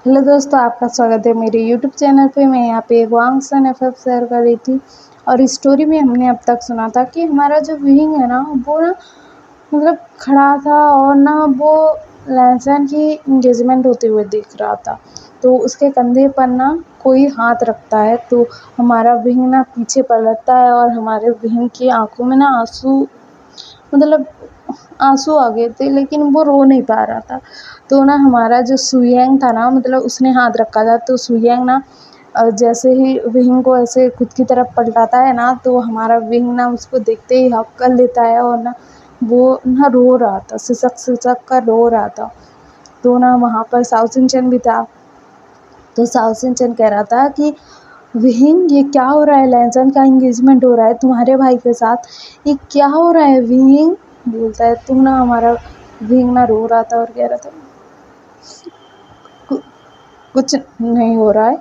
Hello दोस्तों, आपका स्वागत है मेरे यूट्यूब चैनल पे। मैं यहाँ पे वांग सन एफएफ शेयर कर रही थी और इस स्टोरी में हमने अब तक सुना था कि हमारा जो विंग है ना वो ना खड़ा था और ना वो लहसन की इंगेजमेंट होते हुए दिख रहा था। तो उसके कंधे पर ना कोई हाथ रखता है तो हमारा विंग ना पीछे पलटता है और हमारे विंग की आंखों में ना मतलब आंसू आ गए थे, लेकिन वो रो नहीं पा रहा था। तो ना हमारा जो सुयेंग था ना उसने हाथ रखा था, तो सुयेंग ना जैसे ही विंग को ऐसे खुद की तरफ पलटाता है ना तो हमारा विंग ना उसको देखते ही हक कर लेता है और ना वो ना रो रहा था, सिसक सिसक कर रो रहा था। तो ना वहाँ पर साओ सिंचन भी था। तो साओ सिंचन कह रहा था कि विहिंग, ये क्या हो रहा है? लहसुन का एंगेजमेंट हो रहा है तुम्हारे भाई के साथ, ये क्या हो रहा है विहिंग? बोलता है। तुम ना हमारा विहिंग ना रो रहा था और कह रहा था "कु- कुछ नहीं हो रहा है,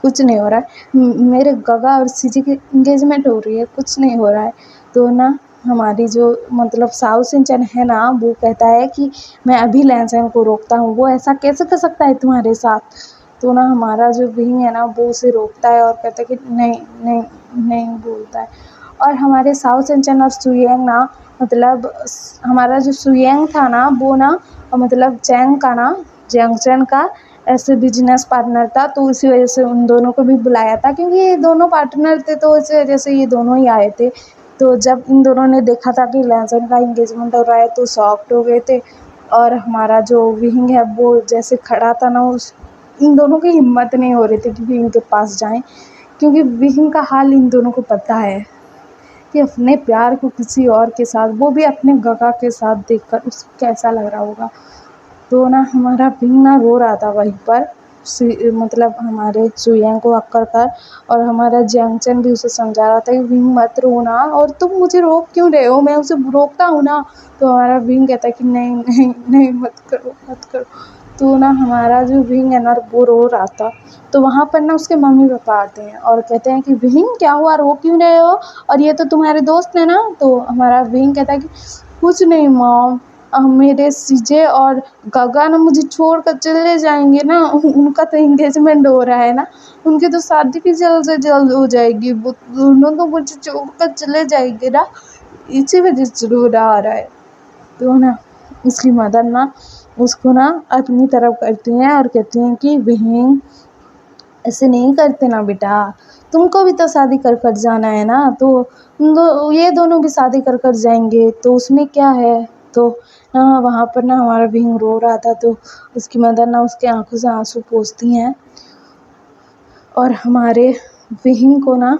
कुछ नहीं हो रहा है, मेरे गगा और सीजी की एंगेजमेंट हो रही है, कुछ नहीं हो रहा है। तो ना हमारी जो साउ सिंचन है ना वो कहता है कि मैं अभी लहसुन को रोकता हूँ, वो ऐसा कैसे कर सकता है तुम्हारे साथ? तो ना हमारा जो विंग है ना वो उसे रोकता है और कहता है कि नहीं नहीं नहीं, बोलता है। और हमारे साउ सिंचन और सुयेंग ना हमारा जो सुयेंग था ना वो ना चैंग का ना जंक्शन का ऐसे बिजनेस पार्टनर था, तो इसी वजह से उन दोनों को भी बुलाया था, क्योंकि ये दोनों पार्टनर थे तो इसी वजह से ये दोनों ही आए थे। तो जब इन दोनों ने देखा था कि लहसुन का इंगेजमेंट हो रहा है तो शॉक्ड हो गए थे। और हमारा जो विंग है वो जैसे खड़ा था ना, उस इन दोनों की हिम्मत नहीं हो रही थी कि विंग के पास जाएं, क्योंकि विंग का हाल इन दोनों को पता है कि अपने प्यार को किसी और के साथ, वो भी अपने गगा के साथ देखकर उसको कैसा लग रहा होगा। तो ना हमारा विंग ना रो रहा था वहीं पर, हमारे सुयेंग को अक्कर कर। और हमारा जैंगचन भी उसे समझा रहा था कि विंग मत रोना, और तुम मुझे रोक क्यों रहे हो, मैं उसे रोकता हूँ ना। तो हमारा विंग कहता है कि नहीं नहीं नहीं, मत करो मत करो। तो ना हमारा जो विंग है ना वो रो रहा था। तो वहाँ पर ना उसके मम्मी पापा आते हैं और कहते हैं कि विंग क्या हुआ, रो क्यों रहे हो, और ये तो तुम्हारे दोस्त है ना। तो हमारा विंग कहता है कि कुछ नहीं मॉम, मेरे सीजे और गगा ना मुझे छोड़कर चले जाएंगे ना, उनका तो एंगेजमेंट हो रहा है ना, उनकी तो शादी भी जल्द से जल्द हो जाएगी, वो दोनों तो मुझे छोड़कर चले जाएंगे ना, इसी वजह से रो रहा है। तो ना उसकी मदर ना उसको ना अपनी तरफ करती हैं और कहती हैं कि बहन, ऐसे नहीं करते ना बेटा, तुमको भी तो शादी कर कर जाना है ना, तो ये दोनों भी शादी कर कर जाएंगे तो उसमें क्या है। तो ना वहाँ पर ना हमारा विंग रो रहा था, तो उसकी मदर ना उसके आंखों से आंसू पोंछती हैं और हमारे विंग को ना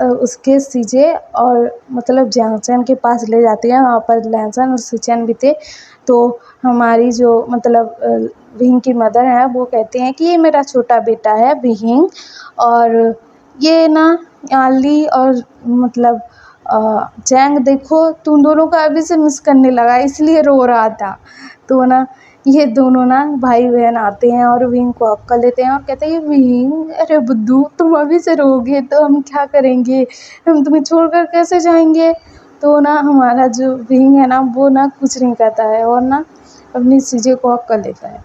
उसके सीजे और जैंगचैन के पास ले जाती हैं। वहाँ पर लहसुन और सिचन भी थे। तो हमारी जो विंग की मदर है वो कहती हैं कि ये मेरा छोटा बेटा है विंग, और ये ना आली और जैंग, देखो तुम दोनों को अभी से मिस करने लगा इसलिए रो रहा था। तो ना ये दोनों ना भाई बहन आते हैं और विंग को हक कर लेते हैं और कहते हैं विंग, अरे बुद्धू, तुम अभी से रोगे तो हम क्या करेंगे, हम तुम्हें छोड़कर कैसे जाएंगे। तो ना हमारा जो विंग है ना वो ना कुछ नहीं कहता है और ना अपनी चीज़ें को हक कर लेता है।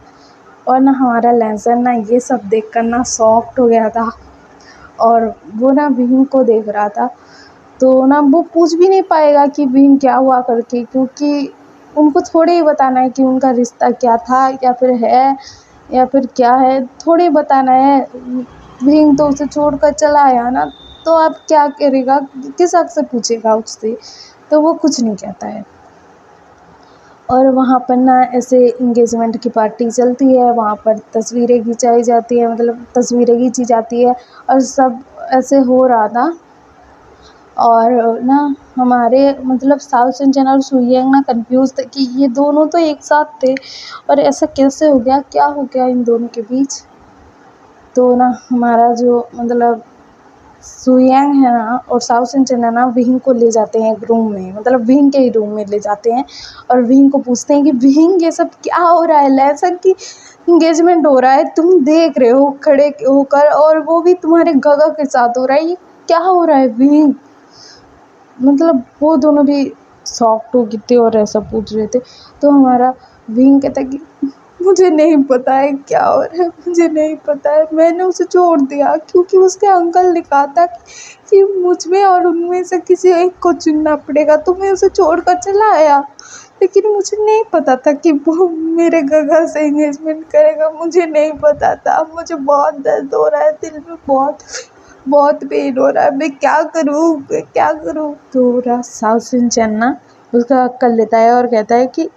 और ना हमारा लहसुन ना ये सब देख कर ना सॉफ्ट हो गया था और वो ना विंग को देख रहा था। तो ना वो पूछ भी नहीं पाएगा कि विंग क्या हुआ करके, क्योंकि उनको थोड़े ही बताना है कि उनका रिश्ता क्या था या फिर है या फिर क्या है, थोड़े ही बताना है। विंग तो उसे छोड़कर चला आया ना, तो अब क्या करेगा, किस हक से पूछेगा उससे। तो वो कुछ नहीं कहता है। और वहाँ पर ना ऐसे इंगेजमेंट की पार्टी चलती है, वहाँ पर तस्वीरें खिंचाई जाती है, तस्वीरें खींची जाती है और सब ऐसे हो रहा था। और ना हमारे साउथ इंडियन और सुयंग ना कंफ्यूज थे कि ये दोनों तो एक साथ थे और ऐसा कैसे हो गया, क्या हो गया इन दोनों के बीच। तो ना हमारा जो सुयंग है ना और साउथ इंडियन है ना विंग को ले जाते हैं एक रूम में, विंग के ही रूम में ले जाते हैं और विंग को पूछते हैं कि विंग, ये सब क्या हो रहा है, लहसुन की इंगेजमेंट हो रहा है, तुम देख रहे हो खड़े होकर, और वो भी तुम्हारे गगा के साथ हो रहा है, ये क्या हो रहा है विंग। वो दोनों भी सॉफ्ट हो गए थे और ऐसा पूछ रहे थे। तो हमारा विंग कहता है कि मुझे नहीं पता है क्या हो रहा है, मुझे नहीं पता है। मैंने उसे छोड़ दिया क्योंकि उसके अंकल ने कहा था कि मुझ में और उनमें से किसी एक को चुनना पड़ेगा, तो मैं उसे छोड़ कर चला आया। लेकिन मुझे नहीं पता था कि वो मेरे गगा से एंगेजमेंट करेगा, मुझे नहीं पता था। मुझे बहुत दर्द हो रहा है, दिल में बहुत बहुत पेन हो रहा है। मैं क्या करूँ, मैं क्या करूँ? तो मेरा साउथ सिंचन ना उसका अक्कल लेता है और कहता है कि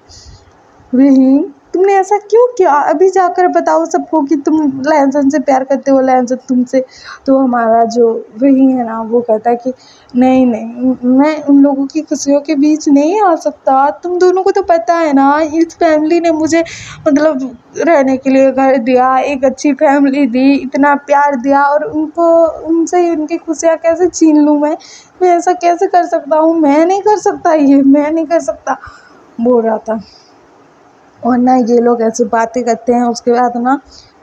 नहीं, तुमने ऐसा क्यों किया? अभी जाकर बताओ सबको कि तुम लहसन से प्यार करते हो, लहसन तुमसे। तो हमारा जो वही है ना, वो कहता है कि नहीं नहीं, मैं उन लोगों की खुशियों के बीच नहीं आ सकता। तुम दोनों को तो पता है ना, इस फैमिली ने मुझे मतलब रहने के लिए घर दिया, एक अच्छी फैमिली दी, इतना प्यार दिया, और उनको उनसे ही उनकी खुशियाँ कैसे छीन लूँ मैं ऐसा कैसे कर सकता हूँ? मैं नहीं कर सकता, ये मैं नहीं कर सकता, बोल रहा था। और ना ये लोग ऐसे बातें करते हैं। उसके बाद ना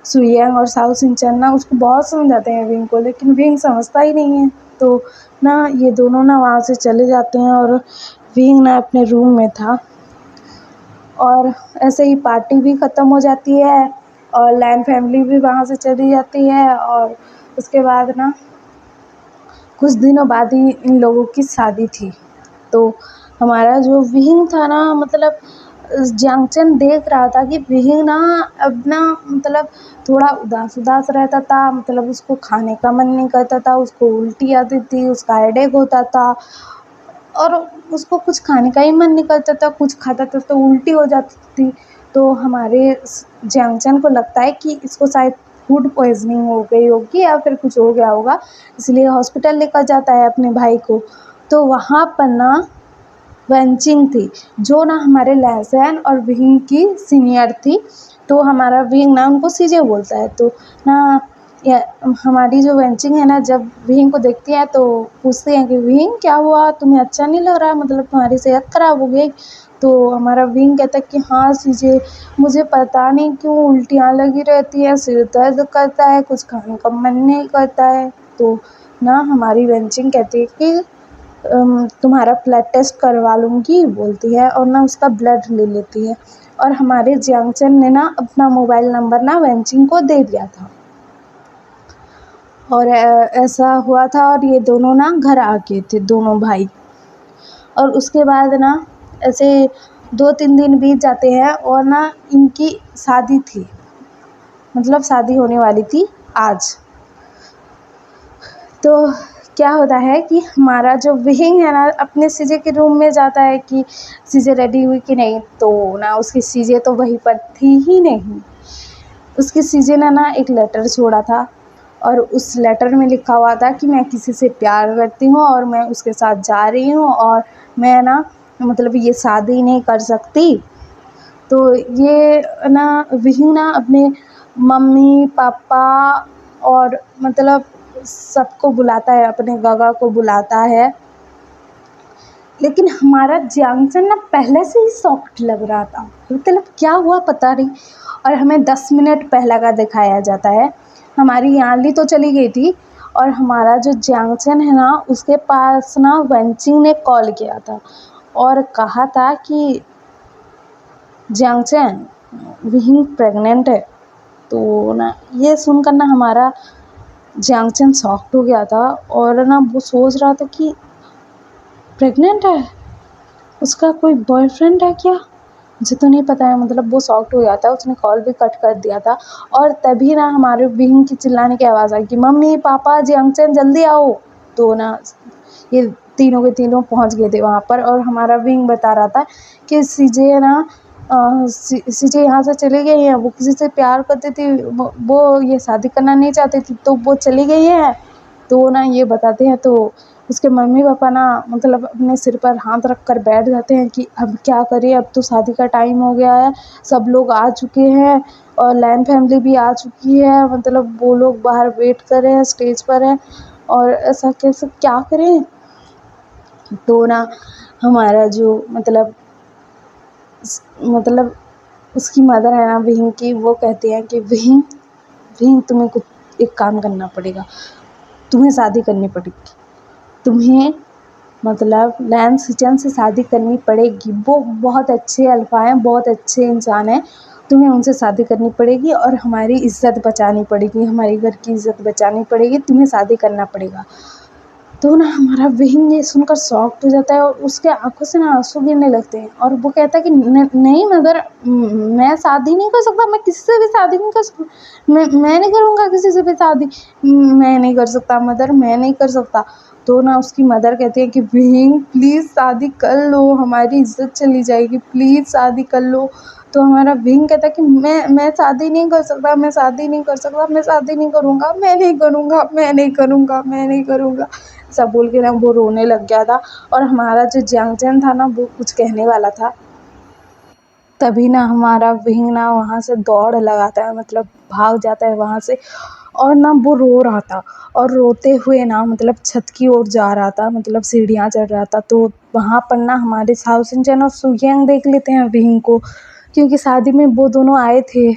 सुयंग और साउ सिंचन ना उसको बहुत समझाते हैं विंग को, लेकिन विंग समझता ही नहीं है। तो ना ये दोनों ना वहाँ से चले जाते हैं और विंग ना अपने रूम में था। और ऐसे ही पार्टी भी ख़त्म हो जाती है और लैन फैमिली भी वहाँ से चली जाती है। और उसके बाद ना कुछ दिनों बाद ही इन लोगों की शादी थी। तो हमारा जो विहिंग था ना, मतलब ज्यांगचन देख रहा था कि विहिंग ना अब ना मतलब थोड़ा उदास उदास रहता था, मतलब उसको खाने का मन नहीं करता था, उसको उल्टी आती थी, उसका हेडेक होता था, और उसको कुछ खाने का ही मन नहीं करता था, कुछ खाता था तो उल्टी हो जाती थी। तो हमारे ज्यांगचन को लगता है कि इसको शायद फूड पॉइजनिंग हो गई होगी या फिर कुछ हो गया होगा, इसलिए हॉस्पिटल लेकर जाता है अपने भाई को। तो वहाँ पर ना वंचिंग थी, जो ना हमारे लहसन और विंग की सीनियर थी। तो हमारा विंग ना उनको सीजे बोलता है। तो ना हमारी जो वेंचिंग है ना, जब विंग को देखती है तो पूछती है कि विंग क्या हुआ, तुम्हें अच्छा नहीं लग रहा, मतलब तुम्हारी सेहत खराब हो गई? तो हमारा विंग कहता है कि हाँ सीजे, मुझे पता नहीं क्यों उल्टियाँ लगी रहती है, सिर दर्द करता है, कुछ खाने का मन नहीं करता है। तो ना हमारी वेंचिंग कहती है कि तुम्हारा ब्लड टेस्ट करवा लूँगी, बोलती है, और ना उसका ब्लड ले लेती है। और हमारे जियांगचन ने ना अपना मोबाइल नंबर ना वेंचिंग को दे दिया था। और ऐसा हुआ था, और ये दोनों ना घर आ गए थे, दोनों भाई। और उसके बाद ना ऐसे 2-3 दिन बीत जाते हैं और ना इनकी शादी थी, मतलब शादी होने वाली थी आज। तो क्या होता है कि हमारा जो विहिंग है ना अपने सीजे के रूम में जाता है कि सीजे रेडी हुई कि नहीं। तो ना उसकी सीजे तो वहीं पर थी ही नहीं। उसकी सीजे ने ना एक लेटर छोड़ा था, और उस लेटर में लिखा हुआ था कि मैं किसी से प्यार करती हूँ और मैं उसके साथ जा रही हूँ, और मैं ना मतलब ये शादी नहीं कर सकती। तो ये ना विहिंग ना अपने मम्मी पापा और मतलब सबको बुलाता है, अपने गगा को बुलाता है। लेकिन हमारा जियांगचन ना पहले से ही सॉफ्ट लग रहा था, मतलब क्या हुआ पता नहीं। और हमें 10 मिनट पहला का दिखाया जाता है। हमारी यानली तो चली गई थी, और हमारा जो जियांगचन है ना उसके पास ना वेंचिंग ने कॉल किया था और कहा था कि जियांगचन विहिंग प्रेग्नेंट है। तो ना ये सुनकर ना हमारा जियांगचन शॉक्ड हो गया था, और ना वो सोच रहा था कि प्रेग्नेंट है, उसका कोई बॉयफ्रेंड है क्या, मुझे तो नहीं पता है। मतलब वो शॉक्ड हो गया था, उसने कॉल भी कट कर दिया था। और तभी ना हमारे विंग की चिल्लाने की आवाज़ आई कि मम्मी पापा जियांगचन जल्दी आओ। तो ना ये तीनों के तीनों पहुंच गए थे वहाँ पर, और हमारा विंग बता रहा था कि सीजे ना सीजे यहाँ से चली गई है, वो किसी से प्यार करती थी, वो ये शादी करना नहीं चाहती थी, तो वो चली गई है। तो ना ये बताते हैं, तो उसके मम्मी पापा ना मतलब अपने सिर पर हाथ रख कर बैठ जाते हैं कि अब क्या करें, अब तो शादी का टाइम हो गया है, सब लोग आ चुके हैं और लैन फैमिली भी आ चुकी है, मतलब वो लोग बाहर वेट कर रहे हैं, स्टेज पर है, और ऐसा कैसे क्या करें। तो ना हमारा जो मतलब उसकी मदर है ना विहिंग की, वो कहती हैं कि विहिंग विहिंग तुम्हें कुछ एक काम करना पड़ेगा, तुम्हें शादी करनी पड़ेगी, तुम्हें मतलब लैन सिचन से शादी करनी पड़ेगी। वो बहुत अच्छे अल्फ़ा हैं, बहुत अच्छे इंसान हैं, तुम्हें उनसे शादी करनी पड़ेगी और हमारी इज़्ज़त बचानी पड़ेगी, हमारे घर की इज़्ज़त बचानी पड़ेगी, तुम्हें शादी करना पड़ेगा। तो ना हमारा बहन ये सुनकर शॉक्ड हो जाता है और उसके आँखों से ना आँसू गिरने लगते हैं और वो कहता है कि नहीं मदर, मैं शादी नहीं कर सकता, मैं किसी से भी शादी नहीं कर सकता, मैं नहीं करूँगा किसी से भी शादी, मैं नहीं कर सकता मदर, मैं नहीं कर सकता। तो ना उसकी मदर कहती है कि बहन प्लीज़ शादी कर लो, हमारी इज़्ज़त चली जाएगी, प्लीज़ शादी कर लो। तो हमारा विंग कहता है कि मैं शादी नहीं कर सकता, मैं शादी नहीं कर सकता, मैं शादी नहीं करूँगा, मैं नहीं करूँगा, मैं नहीं करूँगा, मैं नहीं करूँगा, सब बोल के ना वो रोने लग गया था। और हमारा जो जियांगचैन था ना वो कुछ कहने वाला था, तभी ना हमारा विंग ना वहाँ से दौड़ लगाता है, मतलब भाग जाता है वहाँ से। और ना वो रो रहा था और रोते हुए ना मतलब छत की ओर जा रहा था, मतलब सीढ़ियाँ चढ़ रहा था। तो वहाँ पर ना हमारे साओ सिंचन और सुयांग देख लेते हैं विंग को, क्योंकि शादी में वो दोनों आए थे।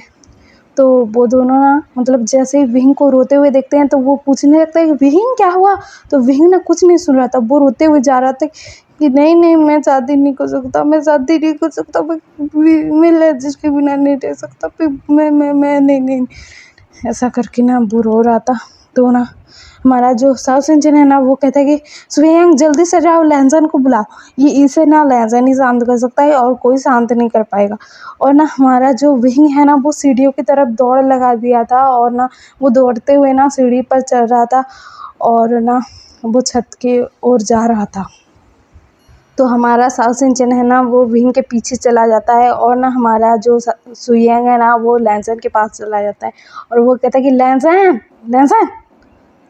तो वो दोनों ना मतलब जैसे ही विंग को रोते हुए देखते हैं तो वो पूछने लगता है कि विंग क्या हुआ। तो विंग ना कुछ नहीं सुन रहा था, वो रोते हुए जा रहा था कि नहीं नहीं मैं शादी नहीं कर सकता, मैं शादी नहीं कर सकता, मैं लज्जिश के बिना नहीं रह सकता, मैं नहीं ऐसा करके ना वो रो रहा था। तो ना हमारा जो साउथ इंजन है ना वो कहता है कि स्वयं जल्दी से जाओ, लहजन को बुलाओ, ये इसे ना लहजन ही शांत कर सकता है और कोई शांत नहीं कर पाएगा। और ना हमारा जो विंग है ना वो सीढ़ियों की तरफ दौड़ लगा दिया था और ना वो दौड़ते हुए ना सीढ़ी पर चढ़ रहा था और ना वो छत की ओर जा रहा था। तो हमारा साउथ इंजन है ना वो विंग के पीछे चला जाता है और ना हमारा जो सुयांग है ना वो लैंसन के पास चला जाता है और वो कहता है कि लैंसन लैंसन।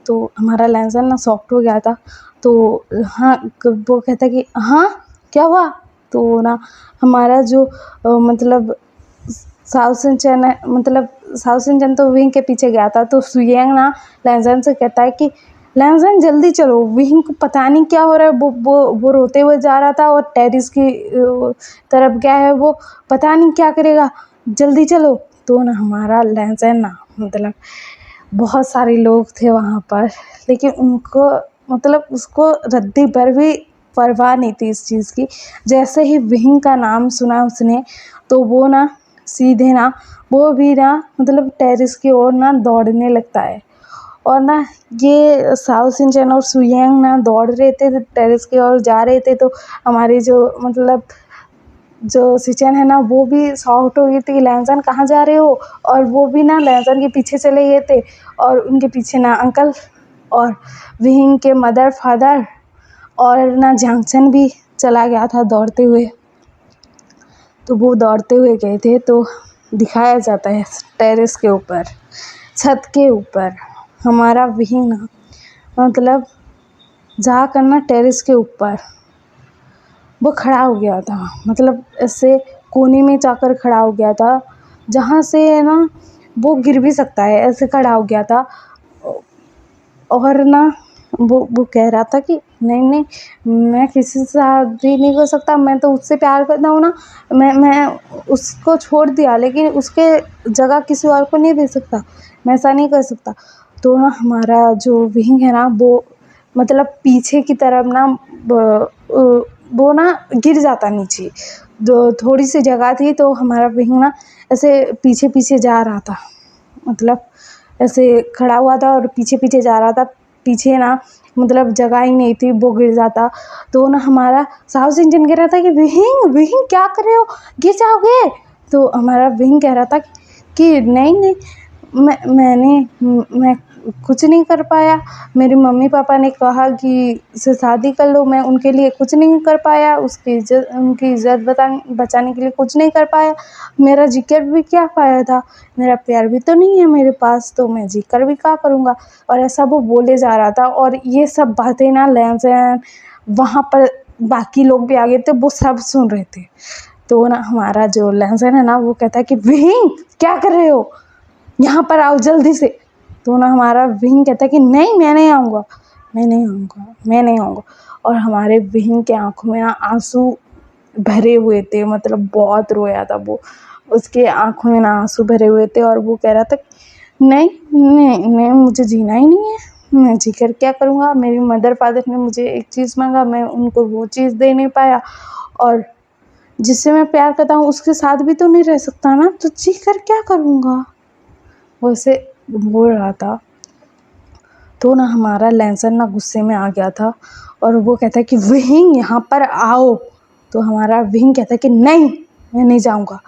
तो हमारा लैंसन ना सॉफ्ट हो गया था। तो हाँ, वो कहता है कि हाँ क्या हुआ। तो ना हमारा जो मतलब साउथ इंजन है, मतलब साउथ इंजन तो विंग के पीछे गया था। तो सुयांग ना लैंसन से कहता है कि लैंसन जल्दी चलो, विंग को पता नहीं क्या हो रहा है, वो रोते हुए जा रहा था और टेरिस की तरफ गया है, वो पता नहीं क्या करेगा, जल्दी चलो। तो ना हमारा लैंसन ना मतलब बहुत सारे लोग थे वहाँ पर, लेकिन उनको मतलब उसको रद्दी भर भी परवाह नहीं थी इस चीज़ की। जैसे ही विंग का नाम सुना उसने तो वो ना सीधे ना वो भी ना मतलब टेरिस की ओर ना दौड़ने लगता है। और ना ये साओ सिंचन और सुयांग ना दौड़ रहे थे टेरिस की ओर जा रहे थे। तो हमारी जो मतलब जो सिंचन है ना वो भी शॉक्ड हो गई थी कि लैंसन कहाँ जा रहे हो, और वो भी ना लैंसन के पीछे चले गए थे और उनके पीछे ना अंकल और विंग के मदर फादर और ना जियांगचैन भी चला गया था दौड़ते हुए। तो वो दौड़ते हुए गए थे। तो दिखाया जाता है टेरेस के ऊपर, छत के ऊपर हमारा विंग ना मतलब जाकर ना टेरेस के ऊपर वो खड़ा हो गया था, मतलब ऐसे कोने में जाकर खड़ा हो गया था जहाँ से ना वो गिर भी सकता है, ऐसे खड़ा हो गया था। और ना वो कह रहा था कि नहीं नहीं मैं किसी से शादी नहीं कर सकता, मैं तो उससे प्यार करता हूँ ना, मैं उसको छोड़ दिया लेकिन उसके जगह किसी और को नहीं दे सकता, मैं ऐसा नहीं कर सकता। तो ना हमारा जो विंग है ना वो मतलब पीछे की तरफ ना वो ना गिर जाता नीचे। जो थोड़ी सी जगह थी तो हमारा विंग ना ऐसे पीछे पीछे जा रहा था, मतलब ऐसे खड़ा हुआ था और पीछे पीछे जा रहा था, पीछे ना मतलब जगह ही नहीं थी, वो गिर जाता। तो ना हमारा साउथ इंजन कह रहा था कि विंग विंग क्या कर रहे हो, गिर जाओगे। तो हमारा विंग कह रहा था कि नहीं नहीं मैं कुछ नहीं कर पाया, मेरे मम्मी पापा ने कहा कि इसे शादी कर लो, मैं उनके लिए कुछ नहीं कर पाया, उनकी इज़्ज़त बचाने के लिए कुछ नहीं कर पाया, मेरा जिक्र भी क्या पाया था, मेरा प्यार भी तो नहीं है मेरे पास, तो मैं जिक्र भी क्या करूँगा। और ऐसा वो बोले जा रहा था और ये सब बातें ना लैंसन वहाँ पर बाकी लोग भी आ गए थे, वो सब सुन रहे थे। तो ना हमारा जो लैंसन है ना वो कहता है कि विंग क्या कर रहे हो, यहाँ पर आओ जल्दी से। तो ना हमारा विंग कहता है कि नहीं मैं नहीं आऊँगा, मैं नहीं आऊँगा, मैं नहीं आऊँगा। और हमारे विंग के आँखों में ना आंसू भरे हुए थे, मतलब बहुत रोया था वो, उसके आँखों में ना आंसू भरे हुए थे और वो कह रहा था नहीं नहीं नहीं मुझे जीना ही नहीं है, मैं जी कर क्या करूँगा, मेरी मदर फादर ने मुझे एक चीज़ मांगा, मैं उनको वो चीज़ दे नहीं पाया और जिससे मैं प्यार करता हूँ उसके साथ भी तो नहीं रह सकता ना, तो जी कर क्या करूँगा, वैसे बोल रहा था। तो ना हमारा लहसन ना गुस्से में आ गया था और वो कहता है कि विहिंग यहाँ पर आओ। तो हमारा विहिंग कहता है कि नहीं, मैं नहीं जाऊँगा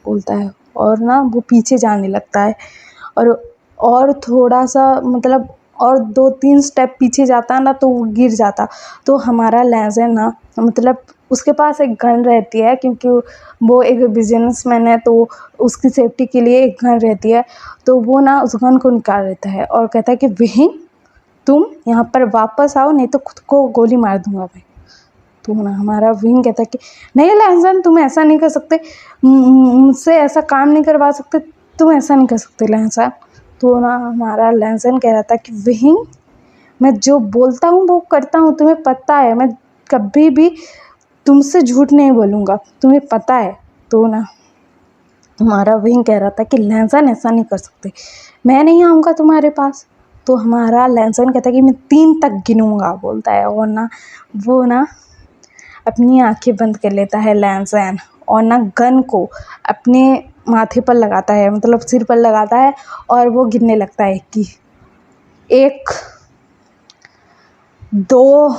बोलता है, और ना वो पीछे जाने लगता है और थोड़ा सा मतलब और 2-3 स्टेप पीछे जाता ना तो वो गिर जाता। तो हमारा लहसन ना मतलब उसके पास एक गन रहती है, क्योंकि वो एक बिजनेसमैन है, तो उसकी सेफ्टी के लिए एक गन रहती है। तो वो ना उस गन को निकाल लेता है और कहता है कि विहिंग तुम यहाँ पर वापस आओ, नहीं तो खुद को गोली मार दूंगा मैं। तो ना हमारा विंग कहता है कि नहीं लहसन, तुम ऐसा नहीं कर सकते, मुझसे ऐसा काम नहीं करवा सकते, तुम ऐसा नहीं कर सकते लहसन। तो ना हमारा लहसन कह रहा था कि विंग, मैं जो बोलता हूँ वो करता हूँ, तुम्हें पता है, मैं कभी भी तुमसे झूठ नहीं बोलूँगा, तुम्हें पता है। तो ना हमारा विंग कह रहा था कि लहसन ऐसा नहीं कर सकते, मैं नहीं आऊँगा तुम्हारे पास। तो हमारा लहसन कहता है कि मैं 3 तक गिनूँगा बोलता है, और ना वो ना अपनी आंखें बंद कर लेता है लहसन, और ना गन को अपने माथे पर लगाता है, मतलब सिर पर लगाता है, और वो गिनने लगता है कि 1 2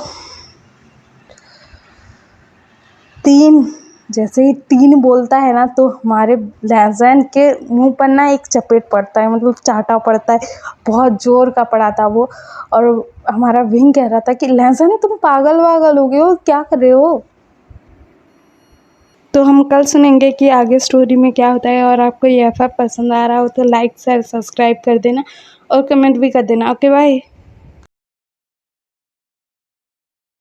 3। जैसे ही 3 बोलता है ना तो हमारे लहसन के मुंह पर ना एक चपेट पड़ता है, मतलब चाटा पड़ता है, बहुत जोर का पड़ा था वो। और हमारा विंग कह रहा था कि लहसन तुम पागल वागल हो गए हो, क्या कर रहे हो। तो हम कल सुनेंगे कि आगे स्टोरी में क्या होता है। और आपको ये एफ पसंद आ रहा हो तो लाइक शेयर सब्सक्राइब कर देना और कमेंट भी कर देना। Okay bye.